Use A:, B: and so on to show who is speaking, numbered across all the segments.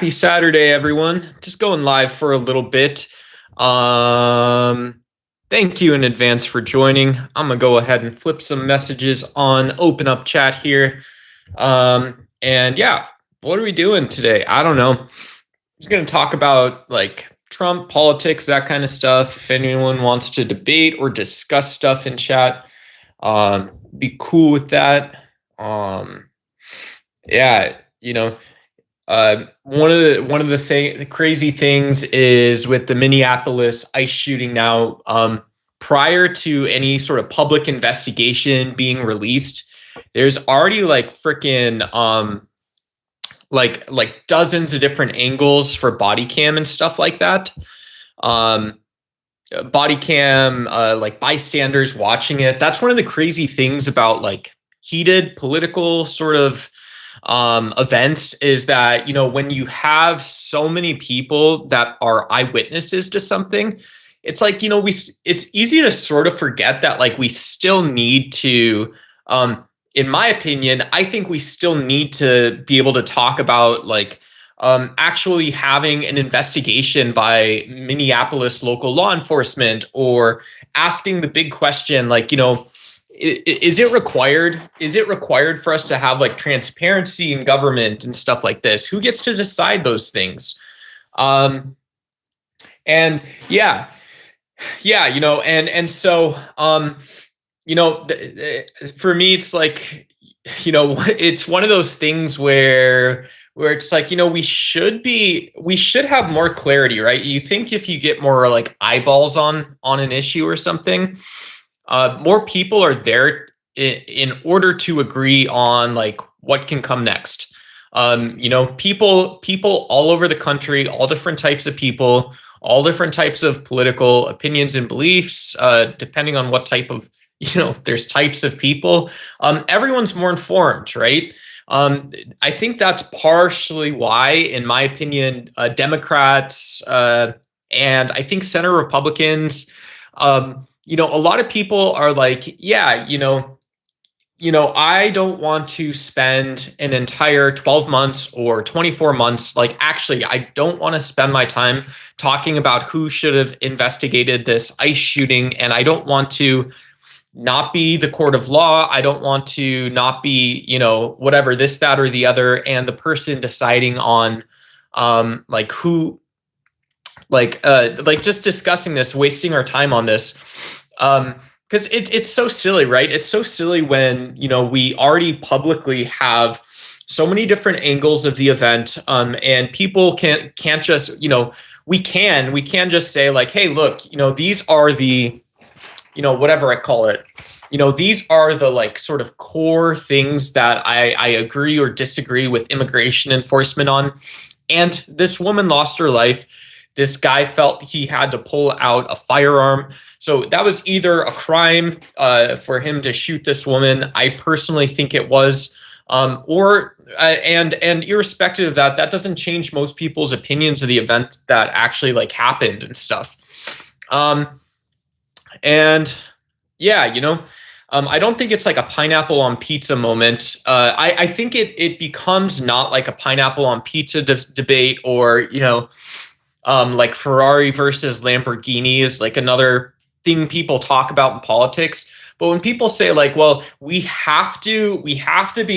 A: Happy Saturday, everyone. Just going live for a little bit. Um, Thank you in advance for joining. I'm gonna go ahead and flip some messages on open up chat here. And yeah, what are we doing today? I don't know. Just gonna talk about like Trump politics, that kind of stuff. If anyone wants to debate or discuss stuff in chat, be cool with that. Um, yeah, the crazy things is with the Minneapolis ICE shooting now. Prior to any sort of public investigation being released, there's already like freaking like dozens of different angles for body cam and stuff like that. Um, Body cam, like bystanders watching it. That's one of the crazy things about like heated political sort of events is that, when you have so many people that are eyewitnesses to something, it's like, it's easy to sort of forget that like we still need to, in my opinion, I think we still need to be able to talk about like actually having an investigation by Minneapolis local law enforcement, or asking the big question, like, is it required? Is it required for us to have like transparency in government and stuff like this? Who gets to decide those things? And yeah, and so, for me, it's like, it's one of those things where it's like, we should have more clarity, right? You think if you get more like eyeballs on an issue or something, more people are there in order to agree on like what can come next. People all over the country, all different types of people, all different types of political opinions and beliefs, depending on what type of, there's types of people. Everyone's more informed, right? I think that's partially why, in my opinion, Democrats and I think Senate Republicans, a lot of people are like, yeah, I don't want to spend an entire 12 months or 24 months. Like, actually, I don't want to spend my time talking about who should have investigated this ICE shooting. And I don't want to not be the court of law. I don't want to not be, whatever, this, that, or the other. And the person deciding on like who, like just discussing this, wasting our time on this. Because it's so silly, right? It's so silly when, we already publicly have so many different angles of the event, and people can't just, we can just say like, hey, look, these are the, whatever I call it, these are the like sort of core things that I agree or disagree with immigration enforcement on. And this woman lost her life. This guy felt he had to pull out a firearm. So that was either a crime for him to shoot this woman. I personally think it was, and irrespective of that, that doesn't change most people's opinions of the event that actually like happened and stuff. And yeah, I don't think it's like a pineapple on pizza moment. I think it becomes not like a pineapple on pizza debate, or like Ferrari versus Lamborghini is like another thing people talk about in politics. But when people say like, well, we have to be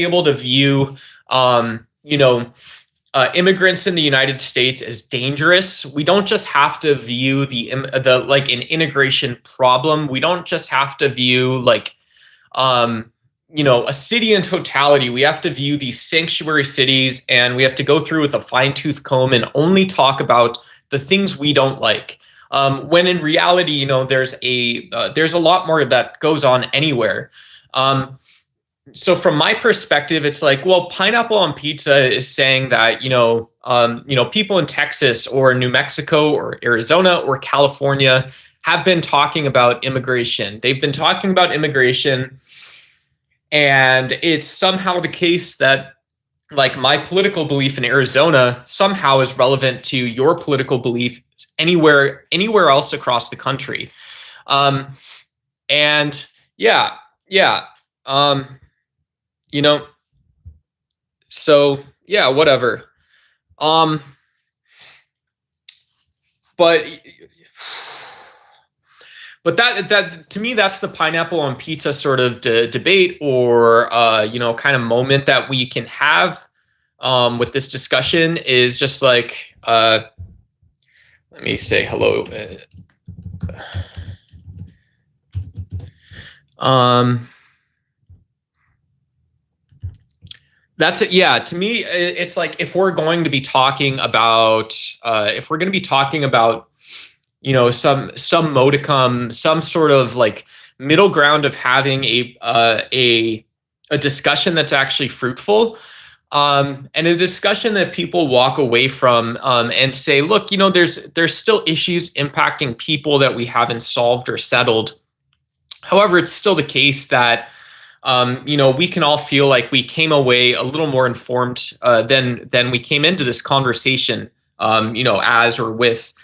A: able to view, immigrants in the United States as dangerous. We don't just have to view the like an integration problem. We don't just have to view like, a city in totality. We have to view these sanctuary cities, and we have to go through with a fine-tooth comb and only talk about the things we don't like. When in reality, there's a lot more that goes on anywhere. So from my perspective, it's like, well, pineapple on pizza is saying that, people in Texas or New Mexico or Arizona or California have been talking about immigration. They've been talking about immigration, and it's somehow the case that like my political belief in Arizona somehow is relevant to your political belief anywhere else across the country. And yeah. So yeah, whatever. but that to me, that's the pineapple on pizza sort of debate, or kind of moment that we can have with this discussion, is just like, let me say hello. That's it. Yeah, to me, it's like, if we're going to be talking about, some modicum, some sort of like middle ground of having a discussion that's actually fruitful, and a discussion that people walk away from, and say, look, there's still issues impacting people that we haven't solved or settled. However, it's still the case that we can all feel like we came away a little more informed than we came into this conversation, as or with.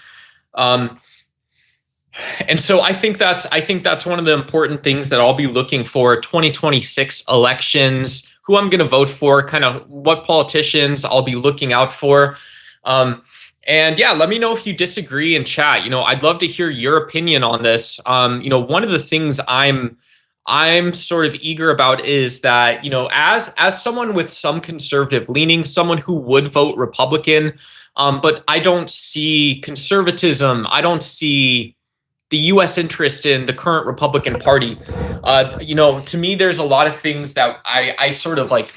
A: And so I think that's one of the important things that I'll be looking for. 2026 elections, who I'm going to vote for, kind of what politicians I'll be looking out for. And yeah, let me know if you disagree in chat. I'd love to hear your opinion on this. One of the things I'm sort of eager about is that, as someone with some conservative leaning, someone who would vote Republican, but I don't see conservatism. I don't see the U.S. interest in the current Republican Party. To me, there's a lot of things that I sort of like,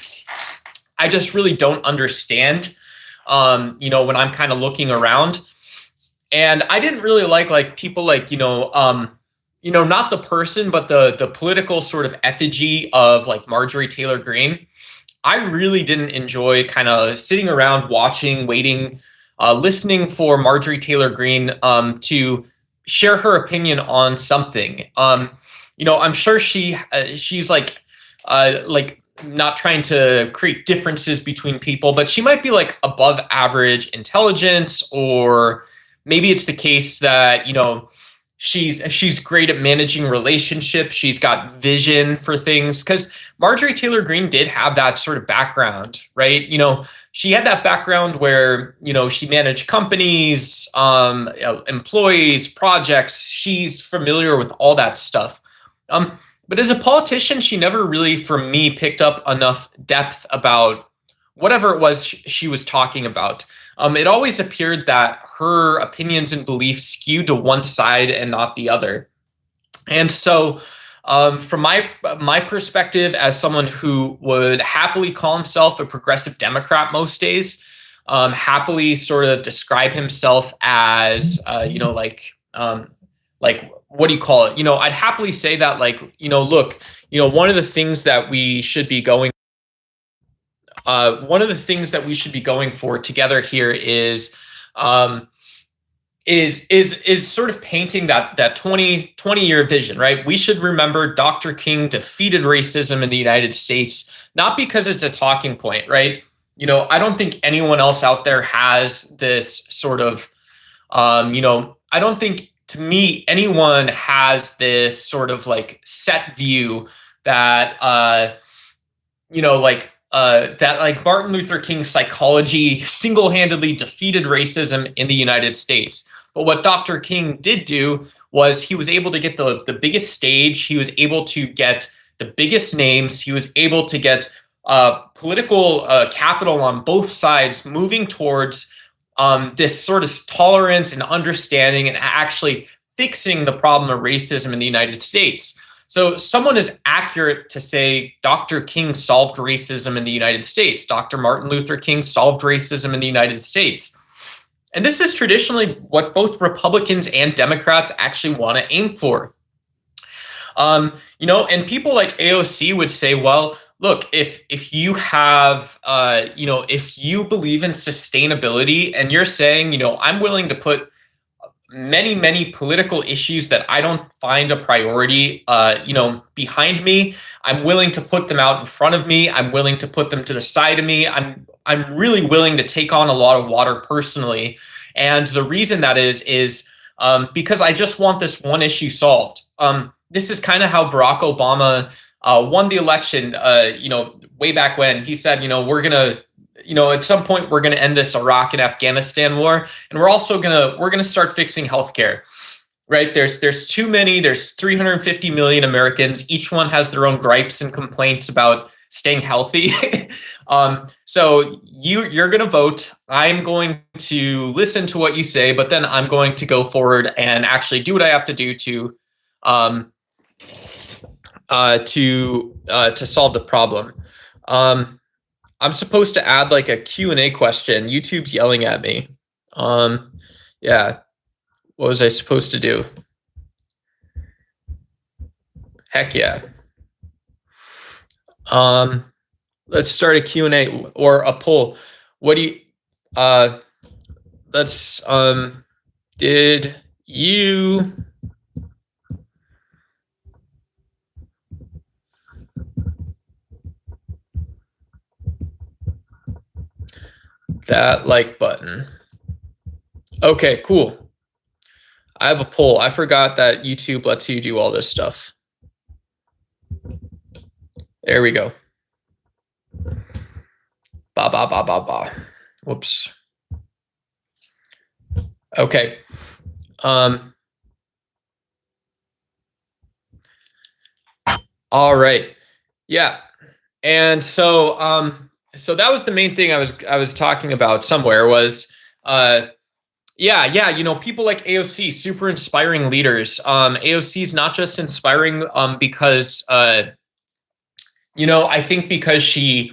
A: I just really don't understand, when I'm kind of looking around. And I didn't really like people like, not the person, but the political sort of effigy of like Marjorie Taylor Greene. I really didn't enjoy kind of sitting around watching, waiting, listening for Marjorie Taylor Greene to share her opinion on something. I'm sure she's like not trying to create differences between people, but she might be like above average intelligence, or maybe it's the case that, she's great at managing relationships. She's got vision for things, because Marjorie Taylor Greene did have that sort of background, right? She had that background where, she managed companies, employees, projects. She's familiar with all that stuff. But as a politician, she never really, for me, picked up enough depth about whatever it was she was talking about. It always appeared that her opinions and beliefs skewed to one side and not the other. And so, from my perspective, as someone who would happily call himself a progressive Democrat most days, happily sort of describe himself as, like, what do you call it? I'd happily say that, like, look, one of the things that we should be going for together here is sort of painting that 20-year vision, right? We should remember Dr. King defeated racism in the United States, not because it's a talking point, right? I don't think anyone else out there has this sort of, I don't think, to me, anyone has this sort of like set view that, that like Martin Luther King's psychology single-handedly defeated racism in the United States. But what Dr. King did do was he was able to get the biggest stage. He was able to get the biggest names. He was able to get political capital on both sides moving towards this sort of tolerance and understanding and actually fixing the problem of racism in the United States. So someone is accurate to say Dr. King solved racism in the United States. Dr. Martin Luther King solved racism in the United States. And this is traditionally what both Republicans and Democrats actually want to aim for. And people like AOC would say, well, look, if you have, if you believe in sustainability and you're saying, I'm willing to put many, many political issues that I don't find a priority, behind me. I'm willing to put them out in front of me. I'm willing to put them to the side of me. I'm really willing to take on a lot of water personally. And the reason that is because I just want this one issue solved. This is kind of how Barack Obama won the election, way back when. He said, we're going to at some point we're going to end this Iraq and Afghanistan war, and we're going to start fixing healthcare. Right? There's too many. There's 350 million Americans. Each one has their own gripes and complaints about staying healthy. So you're going to vote. I'm going to listen to what you say, but then I'm going to go forward and actually do what I have to do to solve the problem. I'm supposed to add like a Q&A question. YouTube's yelling at me. Yeah. What was I supposed to do? Heck yeah. Let's start a Q&A or a poll. What do you, did you that like button? Okay, cool. I have a poll. I forgot that YouTube lets you do all this stuff. There we go. Ba ba ba ba ba. Whoops. Okay. All right. Yeah. And so so that was the main thing I was talking about somewhere was yeah, people like AOC, super inspiring leaders. AOC is not just inspiring because I think because she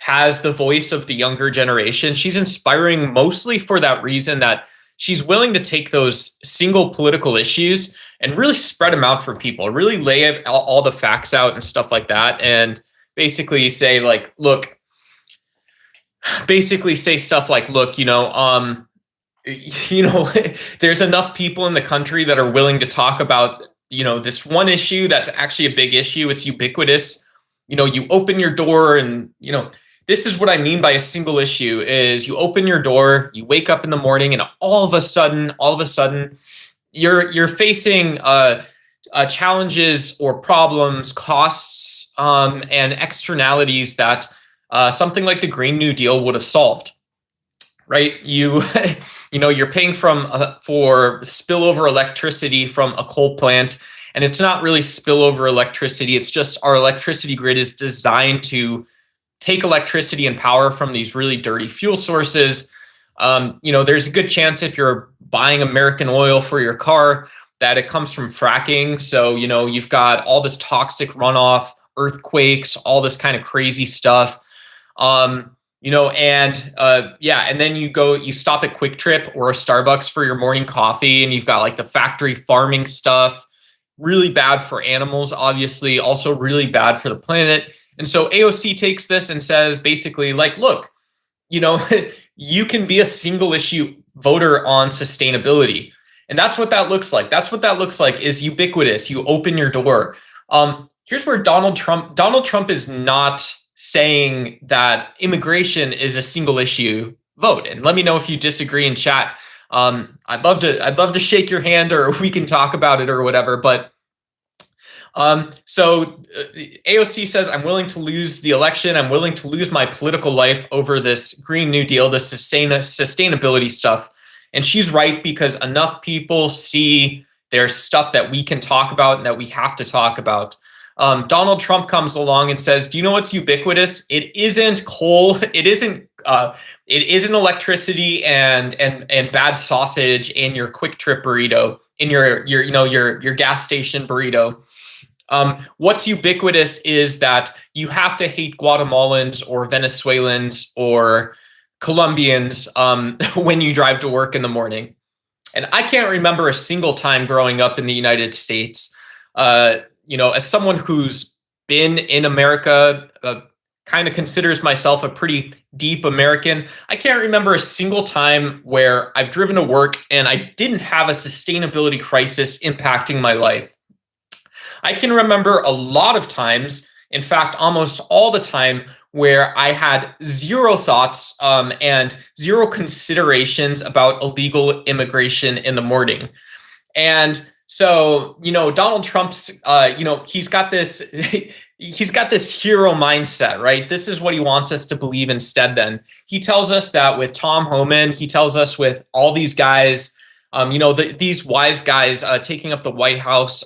A: has the voice of the younger generation. She's inspiring mostly for that reason that she's willing to take those single political issues and really spread them out for people, really lay all the facts out and stuff like that, and basically say like, look, basically say stuff like, look, there's enough people in the country that are willing to talk about, this one issue that's actually a big issue. It's ubiquitous. You open your door and, this is what I mean by a single issue is you open your door, you wake up in the morning, and all of a sudden, you're facing challenges or problems, costs, and externalities that something like the Green New Deal would have solved. Right? You're paying for spillover electricity from a coal plant, and it's not really spillover electricity. It's just our electricity grid is designed to take electricity and power from these really dirty fuel sources. There's a good chance if you're buying American oil for your car that it comes from fracking. So, you've got all this toxic runoff, earthquakes, all this kind of crazy stuff. And then you stop at Quick Trip or a Starbucks for your morning coffee, and you've got like the factory farming stuff, really bad for animals, obviously, also really bad for the planet. And so AOC takes this and says basically like, look, you can be a single issue voter on sustainability. And that's what that looks like. That's what that looks like is ubiquitous. You open your door. Here's where Donald Trump is not saying that immigration is a single issue vote. And let me know if you disagree in chat. I'd love to shake your hand, or we can talk about it or whatever. But AOC says, I'm willing to lose the election. I'm willing to lose my political life over this Green New Deal, this sustainability stuff. And she's right, because enough people see there's stuff that we can talk about and that we have to talk about. Donald Trump comes along and says, do you know what's ubiquitous? It isn't coal. It isn't electricity and bad sausage in your Quick Trip burrito, in your gas station burrito. What's ubiquitous is that you have to hate Guatemalans or Venezuelans or Colombians when you drive to work in the morning. And I can't remember a single time growing up in the United States, as someone who's been in America, kind of considers myself a pretty deep American, I can't remember a single time where I've driven to work and I didn't have a sustainability crisis impacting my life. I can remember a lot of times, in fact, almost all the time, where I had zero thoughts and zero considerations about illegal immigration in the morning. And so, Donald Trump's, he's got this, he's got this hero mindset, right? This is what he wants us to believe instead. Then he tells us that with Tom Homan, he tells us with all these guys, these wise guys taking up the White House.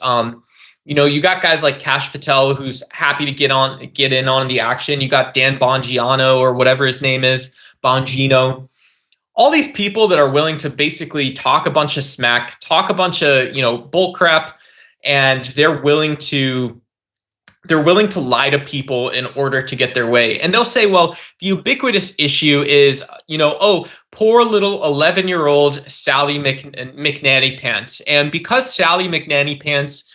A: You got guys like Kash Patel, who's happy to get in on the action. You got Dan Bongino or whatever his name is, Bongino. All these people that are willing to basically talk a bunch of smack, talk a bunch of bull crap, and they're willing to lie to people in order to get their way. And they'll say, well, the ubiquitous issue is, oh, poor little 11-year-old Sally McNanny Pants. And because Sally McNanny Pants,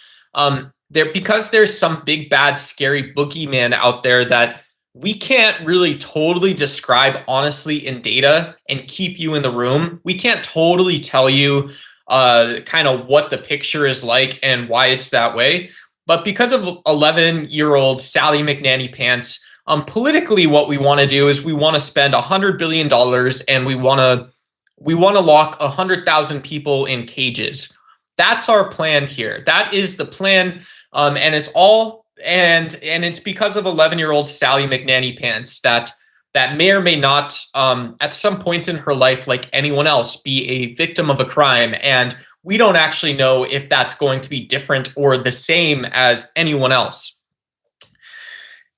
A: because there's some big, bad, scary boogeyman out there that we can't really totally describe honestly in data and keep you in the room. We can't totally tell you kind of what the picture is like and why it's that way. But because of 11-year-old Sally McNanny Pants, politically, what we want to do is we want to spend $100 billion and we want to lock 100,000 people in cages. That's our plan here. That is the plan, and it's all and it's because of 11-year-old Sally McNanny Pants that may or may not, at some point in her life, like anyone else, be a victim of a crime. And we don't actually know if that's going to be different or the same as anyone else.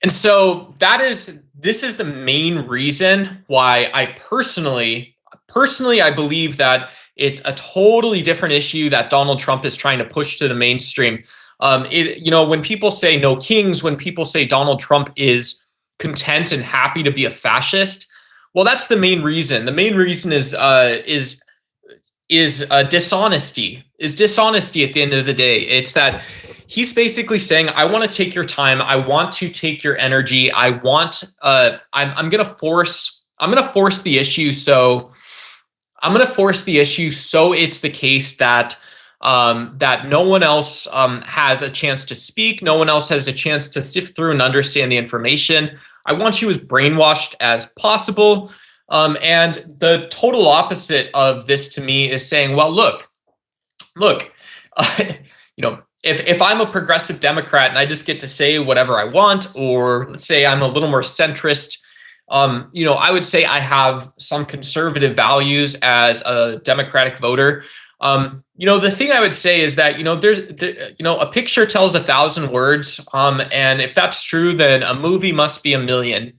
A: And so this is the main reason why I personally, I believe that it's a totally different issue that Donald Trump is trying to push to the mainstream. When people say no kings, when people say Donald Trump is content and happy to be a fascist, well, that's the main reason. The main reason is dishonesty. Is dishonesty at the end of the day. It's that he's basically saying, I want to take your time. I want to take your energy. I'm going to force the issue. So I'm going to force the issue. So it's the case that no one else has a chance to speak. No one else has a chance to sift through and understand the information. I want you as brainwashed as possible. And the total opposite of this to me is saying, well, look, if I'm a progressive Democrat and I just get to say whatever I want, or let's say I'm a little more centrist, I would say I have some conservative values as a Democratic voter. The thing I would say is that, a picture tells 1,000 words. And if that's true, then a movie must be a million.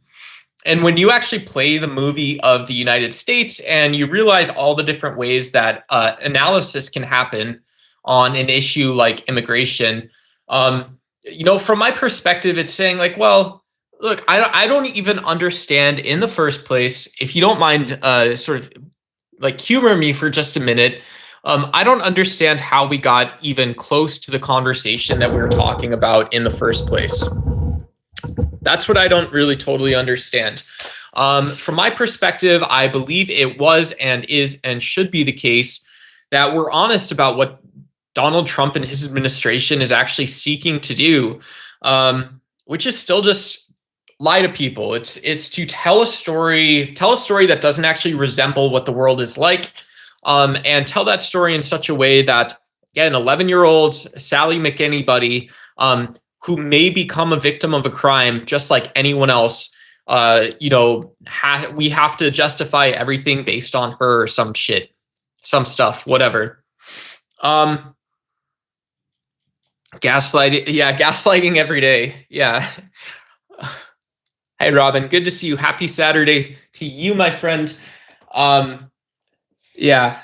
A: And when you actually play the movie of the United States and you realize all the different ways that analysis can happen on an issue like immigration, from my perspective, it's saying like, well, look, I don't even understand in the first place, if you don't mind sort of like humor me for just a minute. I don't understand how we got even close to the conversation that we were talking about in the first place. That's what I don't really totally understand. From my perspective, I believe it was and is and should be the case that we're honest about what Donald Trump and his administration is actually seeking to do, which is still just lie to people. It's to tell a story that doesn't actually resemble what the world is like, and tell that story in such a way that, again, 11-year-old Sally McAnybody, who may become a victim of a crime just like anyone else, we have to justify everything based on her or some shit, some stuff, whatever. Gaslighting every day. Yeah. Hey, Robin, good to see you. Happy Saturday to you, my friend. Yeah,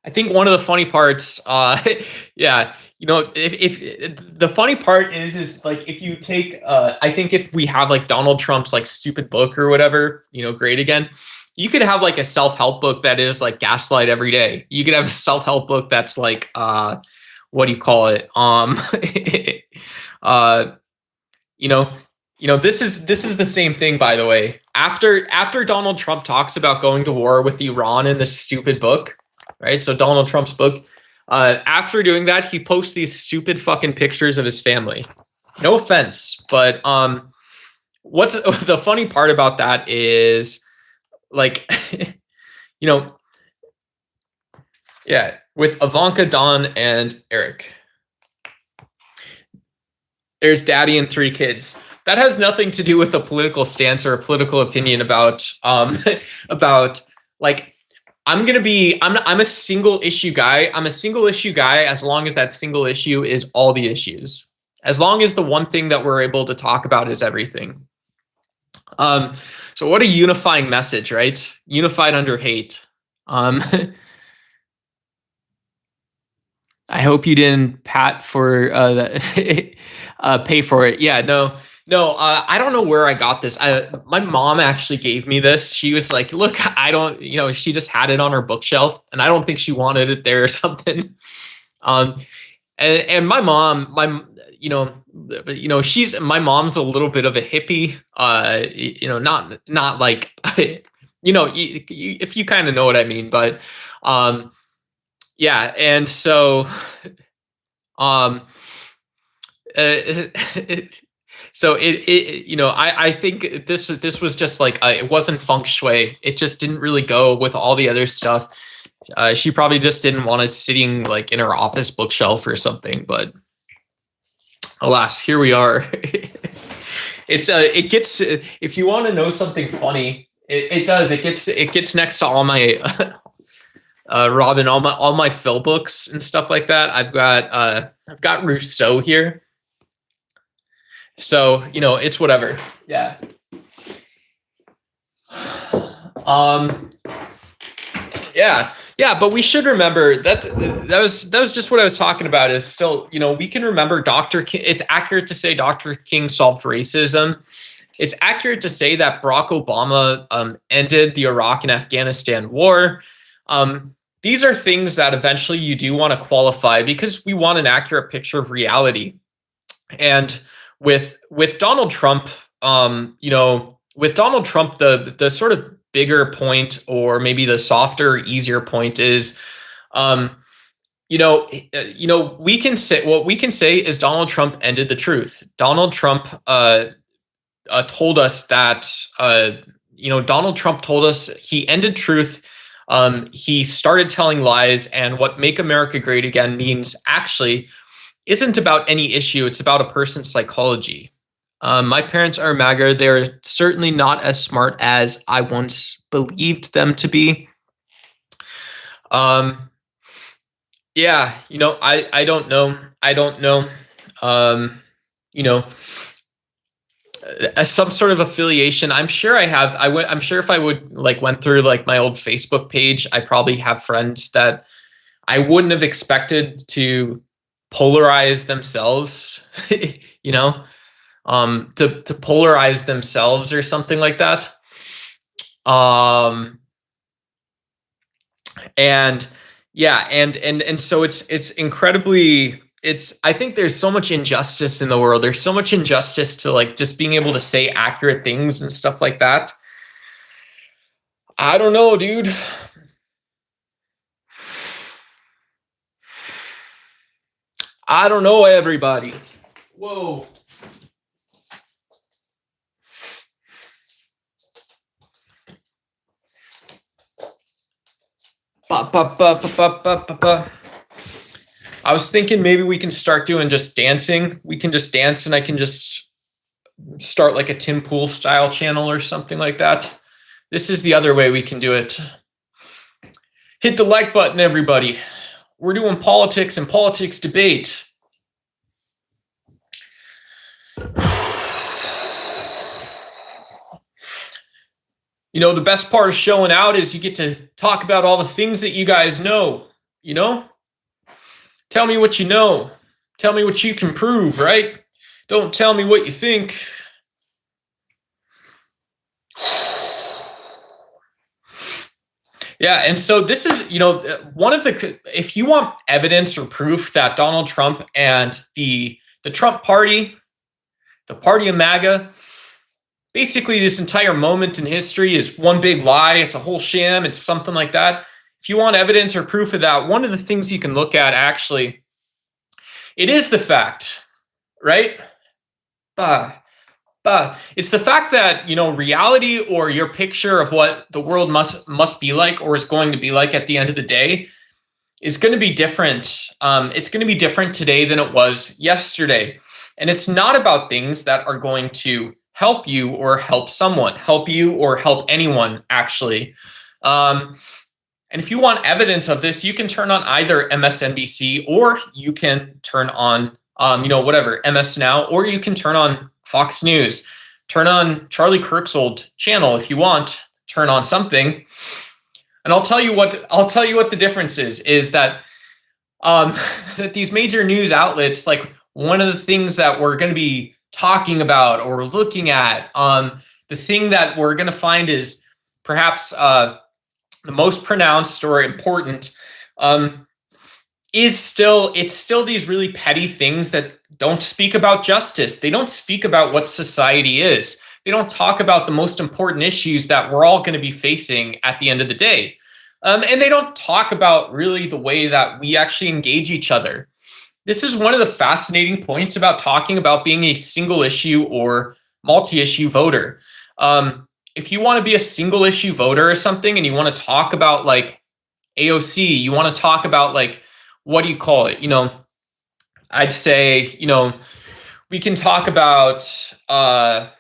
A: I think one of the funny parts, if the funny part is like, if you take, I think if we have like Donald Trump's like stupid book or whatever, great again, you could have like a self-help book that is like gaslight every day. You could have a self-help book that's like, what do you call it? This is the same thing, by the way. After Donald Trump talks about going to war with Iran in this stupid book, right? So Donald Trump's book, after doing that, he posts these stupid fucking pictures of his family. No offense, but what's the funny part about that is, like, with Ivanka, Don, and Eric. There's daddy and 3 kids. That has nothing to do with a political stance or a political opinion about about like I'm a single issue guy. I'm a single issue guy as long as that single issue is all the issues. As long as the one thing that we're able to talk about is everything. So what a unifying message, right? Unified under hate. I hope you didn't pat for pay for it. Yeah, no. I don't know where I got this. My mom actually gave me this. She was like, "Look, I don't, she just had it on her bookshelf, and I don't think she wanted it there or something." And my mom, she's my mom's a little bit of a hippie. Not like, if you kind of know what I mean, but yeah, and so um so I think this was just like it wasn't feng shui. It just didn't really go with all the other stuff. She probably just didn't want it sitting like in her office bookshelf or something, but alas, here we are. It gets, if you want to know something funny, it does. It gets next to all my Robin, all my Phil books and stuff like that. I've got Rousseau here. So, it's whatever. Yeah. Yeah, but we should remember that was just what I was talking about is still, we can remember Dr. King. It's accurate to say Dr. King solved racism. It's accurate to say that Barack Obama ended the Iraq and Afghanistan war. These are things that eventually you do want to qualify because we want an accurate picture of reality. And with Donald Trump, with Donald Trump, the sort of bigger point, or maybe the softer, easier point is, we can say what we can say is Donald Trump ended the truth. Donald Trump told us that, Donald Trump told us he ended truth. He started telling lies, and what Make America Great Again means actually isn't about any issue. It's about a person's psychology. My parents are MAGA. They're certainly not as smart as I once believed them to be. Yeah, I don't know. As some sort of affiliation, I'm sure I have. I'm sure if I would went through my old Facebook page, I probably have friends that I wouldn't have expected to polarize themselves, to polarize themselves or something like that. And yeah, and so it's incredibly, I think there's so much injustice in the world. There's so much injustice to just being able to say accurate things and stuff like that. I don't know, dude. I don't know, everybody. Whoa. I was thinking maybe we can start doing just dancing. We can just dance, and I can just start a Tim Pool style channel or something like that. This is the other way we can do it. Hit the like button, everybody. We're doing politics and politics debate. The best part of showing out is you get to talk about all the things that you guys know, Tell me what you know. Tell me what you can prove, right? Don't tell me what you think. Yeah, and so this is, one of the, if you want evidence or proof that Donald Trump and the Trump party, the party of MAGA, basically this entire moment in history is one big lie. It's a whole sham. It's something like that. If you want evidence or proof of that, one of the things you can look at, actually, it is the fact, right? It's the fact that, reality, or your picture of what the world must be like, or is going to be like at the end of the day, is going to be different. It's going to be different today than it was yesterday. And it's not about things that are going to help you or help someone, help you or help anyone, actually. Um, and if you want evidence of this, you can turn on either MSNBC or you can turn on, whatever, MS Now, or you can turn on Fox News. Turn on Charlie Kirk's old channel if you want. Turn on something, and I'll tell you what the difference is that that these major news outlets, like one of the things that we're going to be talking about or looking at, the thing that we're going to find is perhaps the most pronounced or important, it's still these really petty things that don't speak about justice. They don't speak about what society is. They don't talk about the most important issues that we're all going to be facing at the end of the day. And they don't talk about really the way that we actually engage each other. This is one of the fascinating points about talking about being a single issue or multi-issue voter. If you want to be a single issue voter or something and you want to talk about like AOC, you want to talk about like, what do you call it? I'd say, we can talk about, like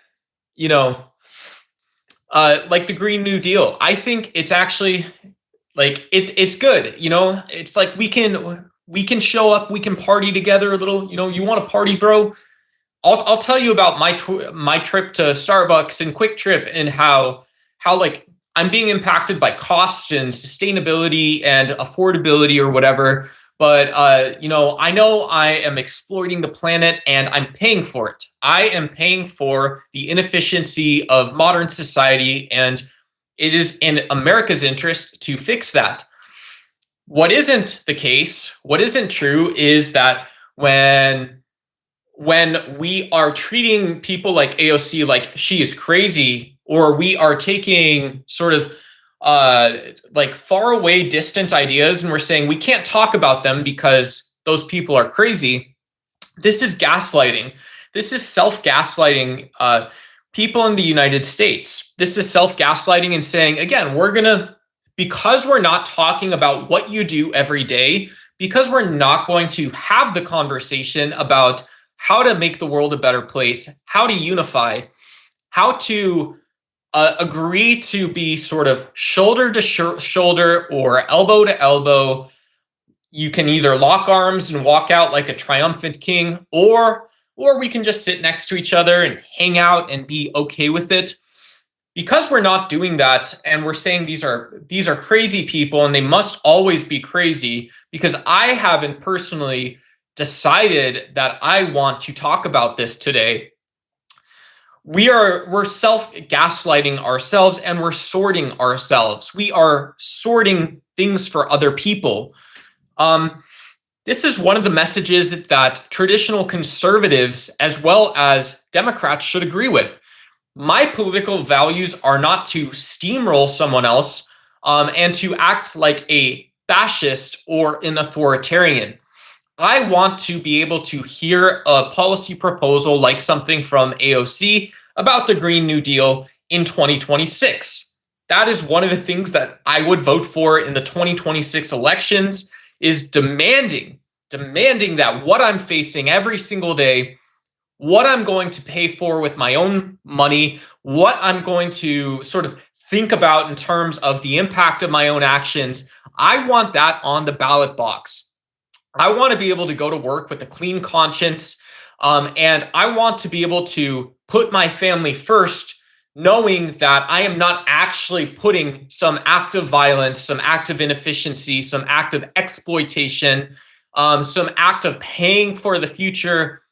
A: the Green New Deal. I think it's actually like, it's good. It's like we can show up, we can party together a little. You want to party, bro? I'll tell you about my trip to Starbucks and Quick Trip and how like I'm being impacted by cost and sustainability and affordability or whatever. But I know I am exploiting the planet and I'm paying for it. I am paying for the inefficiency of modern society, and it is in America's interest to fix that. What isn't the case, what isn't true, is that when we are treating people like AOC like she is crazy, or we are taking sort of like far away, distant ideas and we're saying we can't talk about them because those people are crazy, this is gaslighting. This is self-gaslighting people in the United States. This is self-gaslighting and saying, again, because we're not talking about what you do every day, because we're not going to have the conversation about how to make the world a better place, how to unify, how to agree to be sort of shoulder to shoulder or elbow to elbow. You can either lock arms and walk out like a triumphant king, or we can just sit next to each other and hang out and be okay with it. Because we're not doing that, and we're saying these are crazy people and they must always be crazy, because I haven't personally decided that I want to talk about this today. We're self-gaslighting ourselves and we're sorting ourselves. We are sorting things for other people. This is one of the messages that traditional conservatives as well as Democrats should agree with. My political values are not to steamroll someone else and to act like a fascist or an authoritarian. I want to be able to hear a policy proposal like something from AOC about the Green New Deal in 2026. That is one of the things that I would vote for in the 2026 elections, is demanding that what I'm facing every single day, what I'm going to pay for with my own money, what I'm going to sort of think about in terms of the impact of my own actions, I want that on the ballot box. I want to be able to go to work with a clean conscience, and I want to be able to put my family first, knowing that I am not actually putting some act of violence, some act of inefficiency, some act of exploitation, some act of paying for the future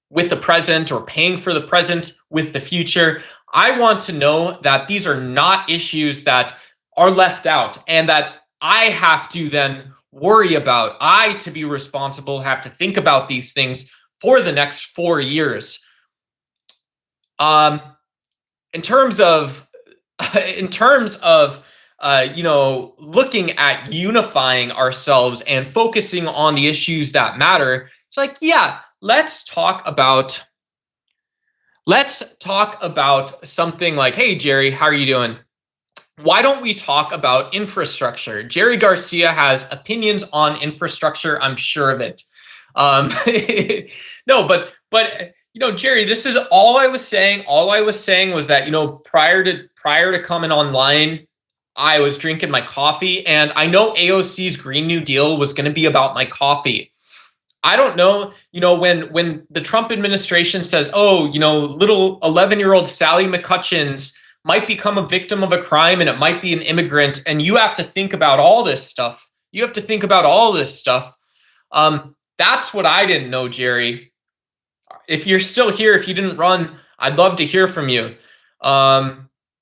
A: with the present, or paying for the present with the future. I want to know that these are not issues that are left out and that I have to then worry about. I, to be responsible, have to think about these things for the next 4 years. In terms of looking at unifying ourselves and focusing on the issues that matter, it's like, yeah, let's talk about something like, hey, Jerry, how are you doing? Why don't we talk about infrastructure? Jerry Garcia has opinions on infrastructure. I'm sure of it. No, but But Jerry, this is all I was saying. All I was saying was that prior to coming online, I was drinking my coffee, and I know AOC's Green New Deal was going to be about my coffee. I don't know, when the Trump administration says, oh, little 11-year-old Sally McCutcheons might become a victim of a crime and it might be an immigrant, and you have to think about all this stuff. You have to think about all this stuff. That's what I didn't know, Jerry. If you're still here, if you didn't run, I'd love to hear from you.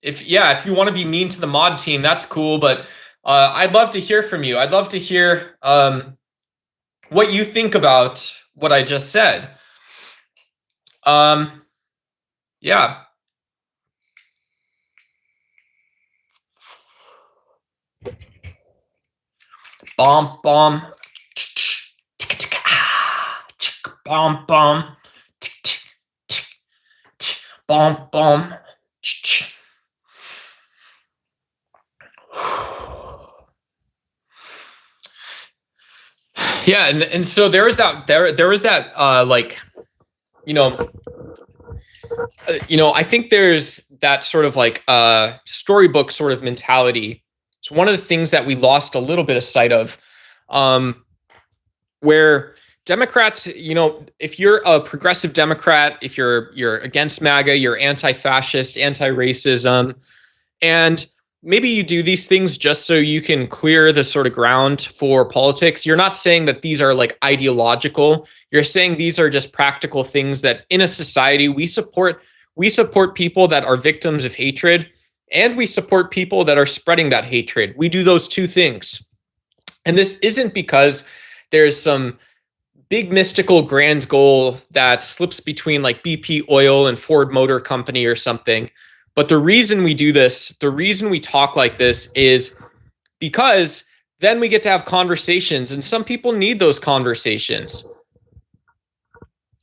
A: If you want to be mean to the mod team, that's cool. But I'd love to hear from you. I'd love to hear what you think about what I just said. Yeah. Bomb, bomb. Bomb, bomb. Bomb, bomb. Yeah, and so there was that I think there's that sort of like storybook sort of mentality. It's one of the things that we lost a little bit of sight of, where Democrats, if you're a progressive Democrat, if you're against MAGA, you're anti-fascist, anti-racism, and maybe you do these things just so you can clear the sort of ground for politics. You're not saying that these are like ideological. You're saying these are just practical things that in a society we support people that are victims of hatred, and we support people that are spreading that hatred. We do those two things. And this isn't because there's some big mystical grand goal that slips between like BP Oil and Ford Motor Company or something. But the reason we do this, the reason we talk like this is because then we get to have conversations, and some people need those conversations.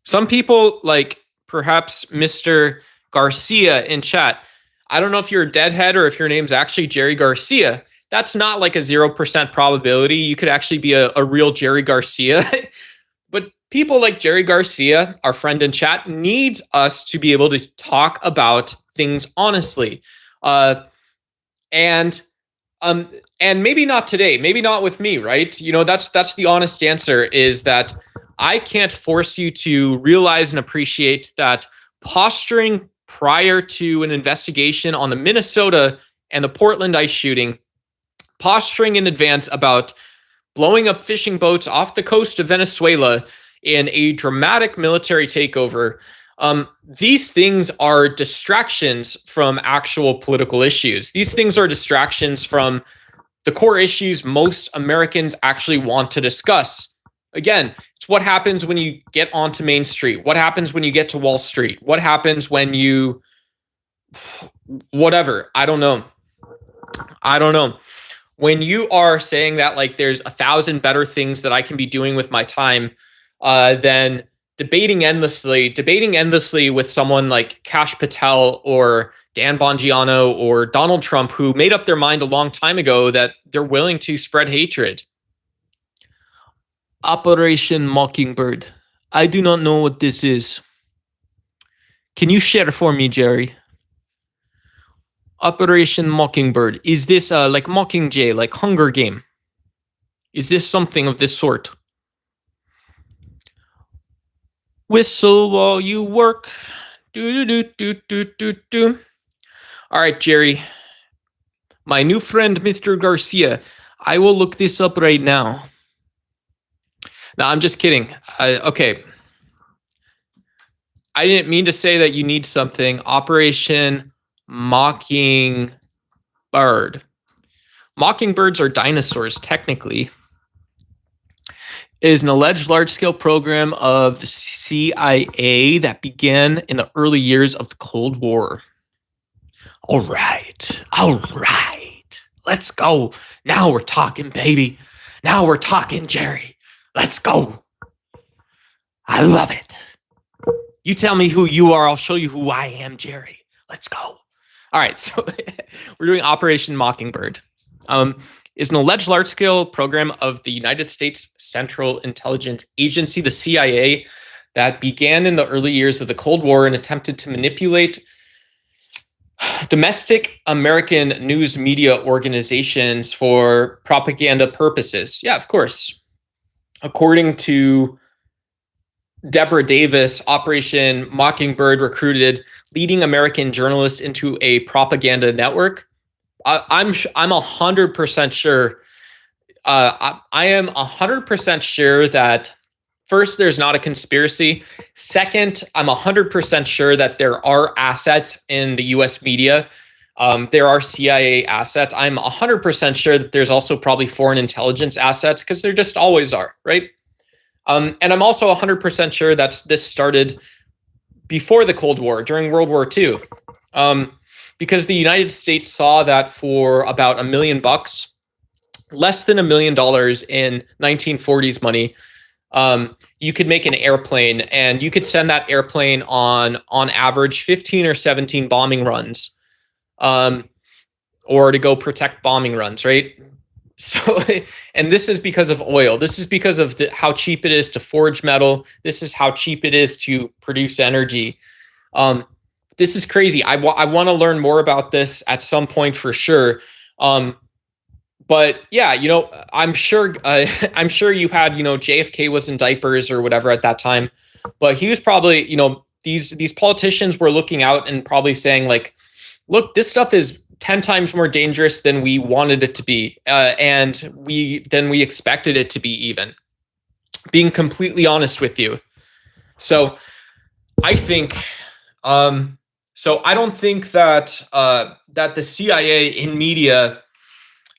A: Some people, like perhaps Mr. Garcia in chat, I don't know if you're a deadhead or if your name's actually Jerry Garcia. That's not like a 0% probability. You could actually be a real Jerry Garcia. But people like Jerry Garcia, our friend in chat, needs us to be able to talk about things honestly. And maybe not today, maybe not with me, right? That's the honest answer, is that I can't force you to realize and appreciate that posturing prior to an investigation on the Minnesota and the Portland ice shooting, posturing in advance about blowing up fishing boats off the coast of Venezuela in a dramatic military takeover. These things are distractions from actual political issues. These things are distractions from the core issues most Americans actually want to discuss. Again, it's what happens when you get onto Main Street. What happens when you get to Wall Street? What happens when you... whatever. I don't know. When you are saying that like there's 1,000 better things that I can be doing with my time than debating endlessly with someone like Kash Patel or Dan Bongino or Donald Trump, who made up their mind a long time ago that they're willing to spread hatred. Operation Mockingbird. I do not know what this is. Can you share for me, Jerry? Operation Mockingbird. Is this like Mockingjay, like Hunger Game? Is this something of this sort? Whistle while you work. Do do do do do do. All right, Jerry. My new friend, Mr. Garcia. I will look this up right now. No, I'm just kidding. Okay. I didn't mean to say that you need something. Operation Mockingbird. Mockingbirds are dinosaurs, technically. It is an alleged large-scale program of the CIA that began in the early years of the Cold War. All right. Let's go. Now we're talking, baby. Now we're talking, Jerry. Let's go. I love it. You tell me who you are. I'll show you who I am, Jerry. Let's go. All right. So we're doing Operation Mockingbird. Is an alleged large-scale program of the United States Central Intelligence Agency, the CIA, that began in the early years of the Cold War and attempted to manipulate domestic American news media organizations for propaganda purposes. Yeah, of course. According to Deborah Davis, Operation Mockingbird recruited leading American journalists into a propaganda network. I'm 100% sure. I am 100% sure that first, there's not a conspiracy. Second, I'm 100% sure that there are assets in the U.S. media. There are CIA assets. I'm 100% sure that there's also probably foreign intelligence assets because there just always are, right? And I'm also 100% sure that this started before the Cold War, during World War II, because the United States saw that for about $1 million, less than $1 million in 1940s money, you could make an airplane, and you could send that airplane on average 15 or 17 bombing runs, or to go protect bombing runs, right? So, and this is because of oil. This is because of how cheap it is to forge metal. This is how cheap it is to produce energy. This is crazy. I want to learn more about this at some point for sure. But yeah, I'm sure you had, JFK was in diapers or whatever at that time, but he was probably, these politicians were looking out and probably saying like, look, this stuff is 10 times more dangerous than we wanted it to be. And than we expected it to be, even being completely honest with you. So I think, I don't think that, that the CIA in media,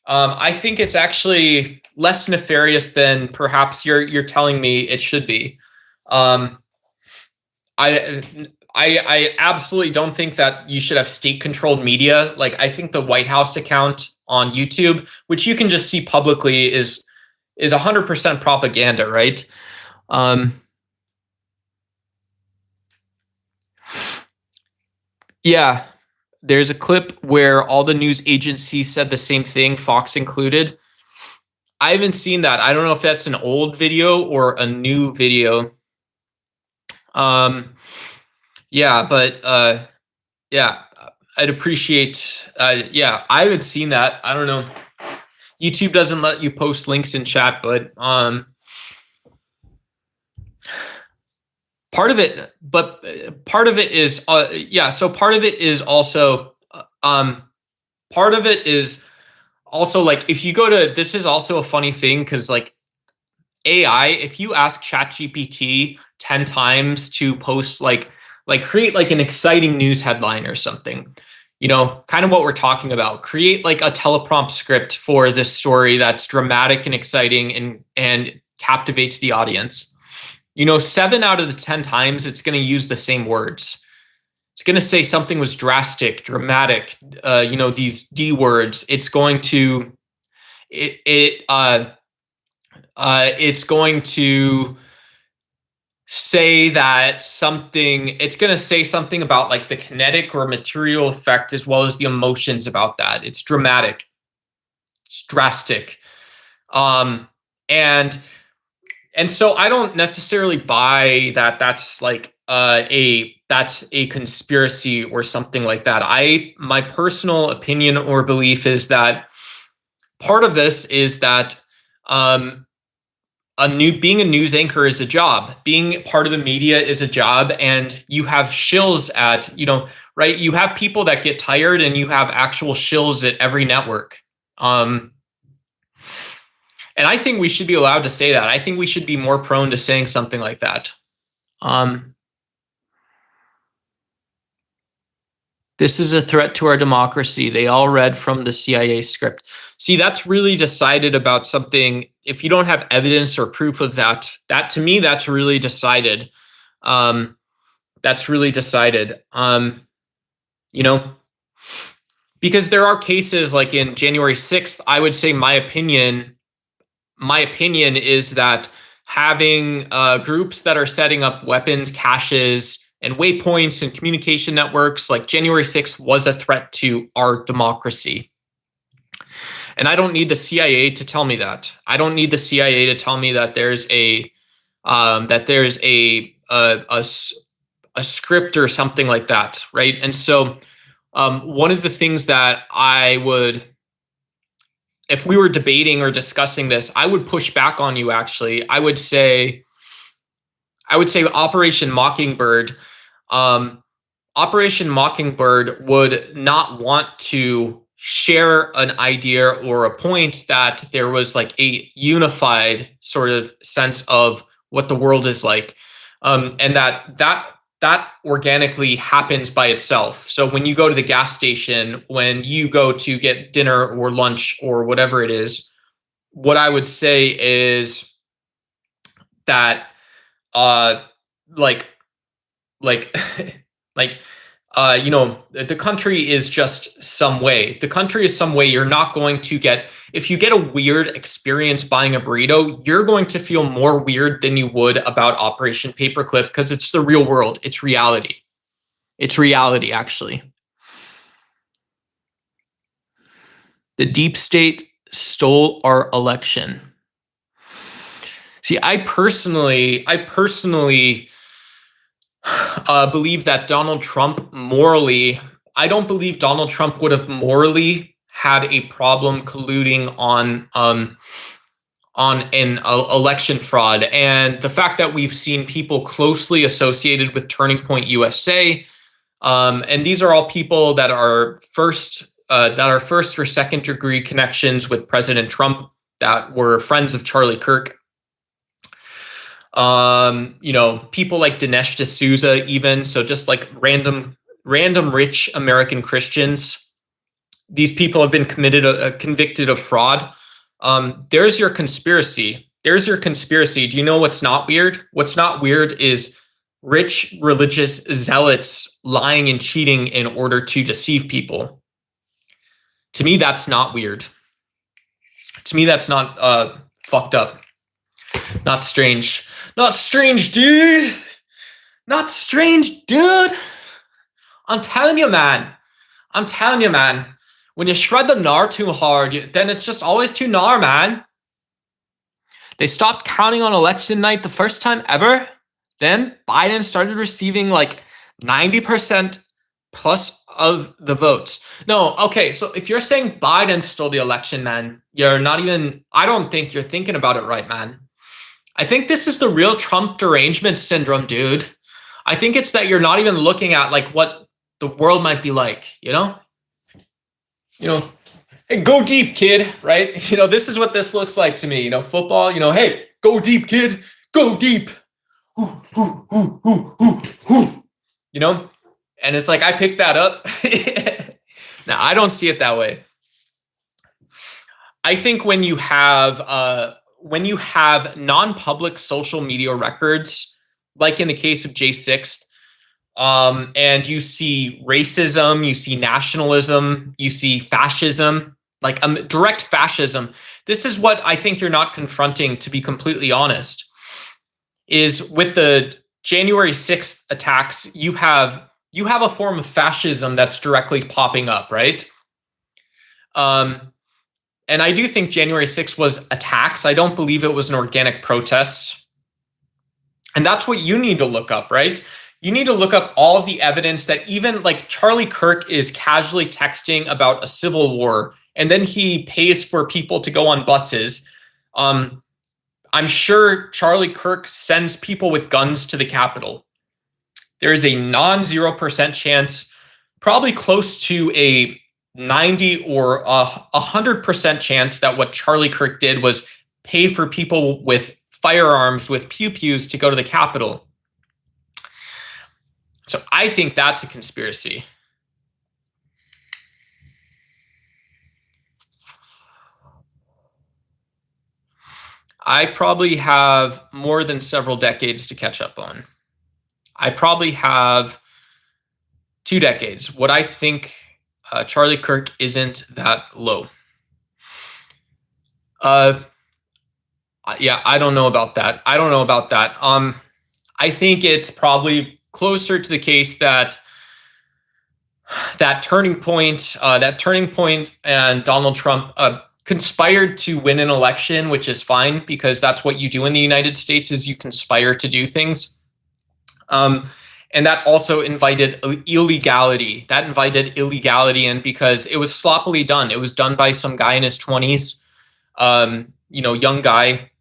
A: I think it's actually less nefarious than perhaps you're telling me it should be. I absolutely don't think that you should have state-controlled media. Like, I think the White House account on YouTube, which you can just see publicly, is 100% propaganda, right? Yeah. There's a clip where all the news agencies said the same thing, Fox included. I haven't seen that. I don't know if that's an old video or a new video. Yeah, but yeah, I'd appreciate. Yeah, I haven't seen that. I don't know. YouTube doesn't let you post links in chat, but part of it is yeah. So part of it is also like, if you go to, this is also a funny thing because like AI, if you ask ChatGPT 10 times to post like create like an exciting news headline or something, kind of what we're talking about, create like a teleprompt script for this story that's dramatic and exciting and captivates the audience. 7 out of the 10 times it's going to use the same words. It's going to say something was drastic, dramatic, these D words. It's going to it's going to say that something, it's going to say something about like the kinetic or material effect as well as the emotions about that. It's dramatic. It's drastic. And so I don't necessarily buy that that's like that's a conspiracy or something like that. My personal opinion or belief is that part of this is that being a news anchor is a job. Being part of the media is a job, and you have shills at, right? You have people that get tired, and you have actual shills at every network. And I think we should be allowed to say that. I think we should be more prone to saying something like that. This is a threat to our democracy. They all read from the CIA script. See, that's really decided about something. If you don't have evidence or proof of that to me, that's really decided. That's really decided. Because there are cases like in January 6th, I would say my opinion is that having groups that are setting up weapons caches and waypoints and communication networks, like January 6th was a threat to our democracy. And I don't need the CIA to tell me that. I don't need the CIA to tell me that there's a that there's a script or something like that, right? And so one of the things that I would, if we were debating or discussing this, I would push back on you. Actually, I would say Operation Mockingbird. Operation Mockingbird would not want to share an idea or a point that there was like a unified sort of sense of what the world is like, and that organically happens by itself. So when you go to the gas station, when you go to get dinner or lunch or whatever it is, what I would say is that uh like like like the country is just some way. The country is some way. You're not going to get, if you get a weird experience buying a burrito, you're going to feel more weird than you would about Operation Paperclip, because it's the real world. It's reality. It's reality, actually. The deep state stole our election. See, I personally believe that Donald Trump morally, I don't believe Donald Trump would have morally had a problem colluding on an election fraud. And the fact that we've seen people closely associated with Turning Point USA, and these are all people that are first or second degree connections with President Trump, that were friends of Charlie Kirk. People like Dinesh D'Souza, even. So just like random rich American Christians. These people have been convicted of fraud. There's your conspiracy. There's your conspiracy. Do you know what's not weird? What's not weird is rich religious zealots lying and cheating in order to deceive people. To me, that's not weird. To me, that's not fucked up. Not strange. Not strange, dude. Not strange, dude. I'm telling you, man. I'm telling you, man. When you shred the gnar too hard, then it's just always too gnar, man. They stopped counting on election night the first time ever. Then Biden started receiving like 90% plus of the votes. No, okay, so if you're saying Biden stole the election, man, you're not even, I don't think you're thinking about it right, man. I think this is the real Trump derangement syndrome, dude. I think it's that you're not even looking at like what the world might be like, hey, go deep, kid, right? This is what this looks like to me, football, hey, go deep, kid, go deep. And it's like, I picked that up. Now, I don't see it that way. I think when you have non-public social media records, like in the case of J6th, and you see racism, you see nationalism, you see fascism, like direct fascism. This is what I think you're not confronting, to be completely honest, is with the January 6th attacks, you have a form of fascism that's directly popping up, right? And I do think January 6th was attacks. I don't believe it was an organic protest. And that's what you need to look up, right? You need to look up all of the evidence that even like Charlie Kirk is casually texting about a civil war, and then he pays for people to go on buses. I'm sure Charlie Kirk sends people with guns to the Capitol. There is a non-0% chance, probably close to a 90 or 100% chance that what Charlie Kirk did was pay for people with firearms, with pew-pews to go to the Capitol. So I think that's a conspiracy. I probably have more than several decades to catch up on. I probably have 2 decades. What I think Charlie Kirk isn't that low. Yeah, I don't know about that. I think it's probably closer to the case that Turning Point and Donald Trump, conspired to win an election, which is fine because that's what you do in the United States is you conspire to do things. And that also invited illegality. That invited illegality in because it was sloppily done. It was done by some guy in his 20s, young guy,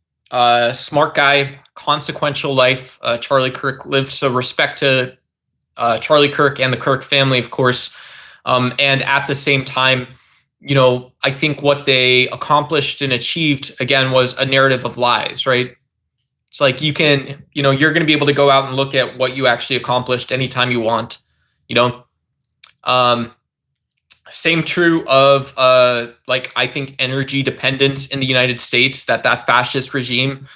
A: smart guy, consequential life. Charlie Kirk lived. So respect to Charlie Kirk and the Kirk family, of course. And at the same time, I think what they accomplished and achieved, again, was a narrative of lies, right? It's like you're going to be able to go out and look at what you actually accomplished anytime you want, Same true of I think energy dependence in the United States, that fascist regime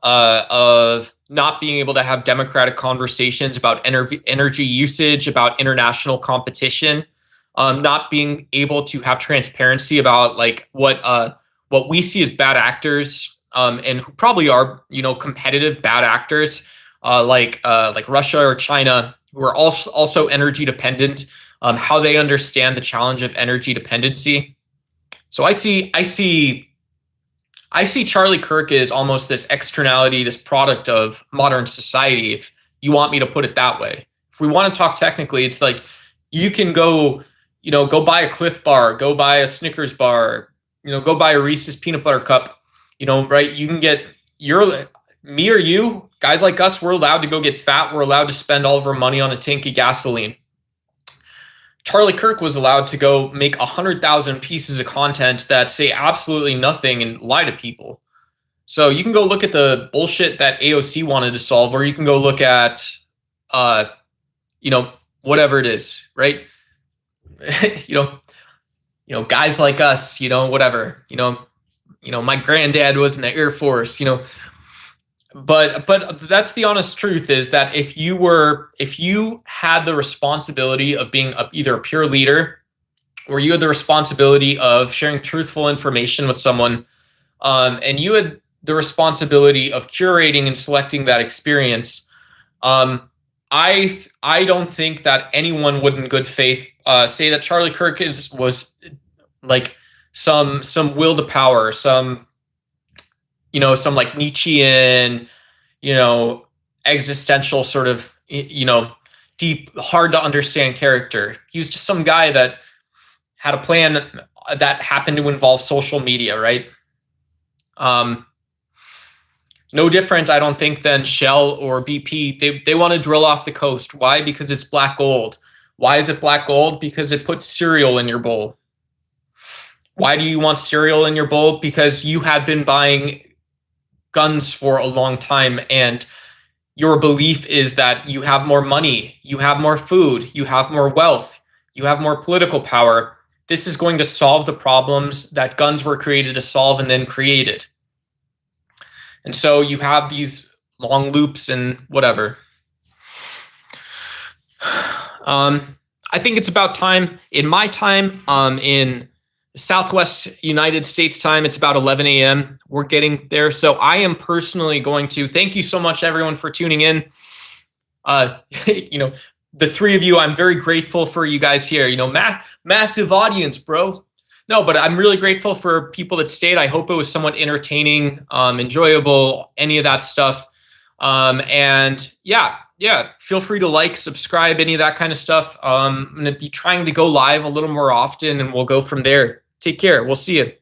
A: of not being able to have democratic conversations about energy usage, about international competition, not being able to have transparency about what we see as bad actors, and who probably are competitive bad actors, like Russia or China, who are also energy dependent. How they understand the challenge of energy dependency. So I see Charlie Kirk as almost this externality, this product of modern society, if you want me to put it that way. If we want to talk technically, it's like you can go buy a Cliff Bar, go buy a Snickers bar, go buy a Reese's peanut butter cup, right? You can get me or you, guys like us, we're allowed to go get fat. We're allowed to spend all of our money on a tank of gasoline. Charlie Kirk was allowed to go make 100,000 pieces of content that say absolutely nothing and lie to people. So you can go look at the bullshit that AOC wanted to solve, or you can go look at, whatever it is, right? Guys like us, whatever, my granddad was in the Air Force, But that's the honest truth, is that if you had the responsibility of being either a pure leader, or you had the responsibility of sharing truthful information with someone, and you had the responsibility of curating and selecting that experience, I don't think that anyone would in good faith say that Charlie Kirk was like some will to power, some like Nietzschean, existential sort of, deep, hard to understand character. He was just some guy that had a plan that happened to involve social media, right? No different, I don't think, than Shell or BP. They want to drill off the coast. Why? Because it's black gold. Why is it black gold? Because it puts cereal in your bowl. Why do you want cereal in your bowl? Because you had been buying guns for a long time, and your belief is that you have more money, you have more food, you have more wealth, you have more political power. This is going to solve the problems that guns were created to solve and then created. And so you have these long loops and whatever. I think it's about time. In my time, in Southwest United States time, it's about 11 a.m. We're getting there. So I am personally going to thank you so much, everyone, for tuning in. The three of you, I'm very grateful for you guys here. Massive audience, bro. No, but I'm really grateful for people that stayed. I hope it was somewhat entertaining, enjoyable, any of that stuff. And yeah, feel free to like, subscribe, any of that kind of stuff. I'm going to be trying to go live a little more often, and we'll go from there. Take care. We'll see you.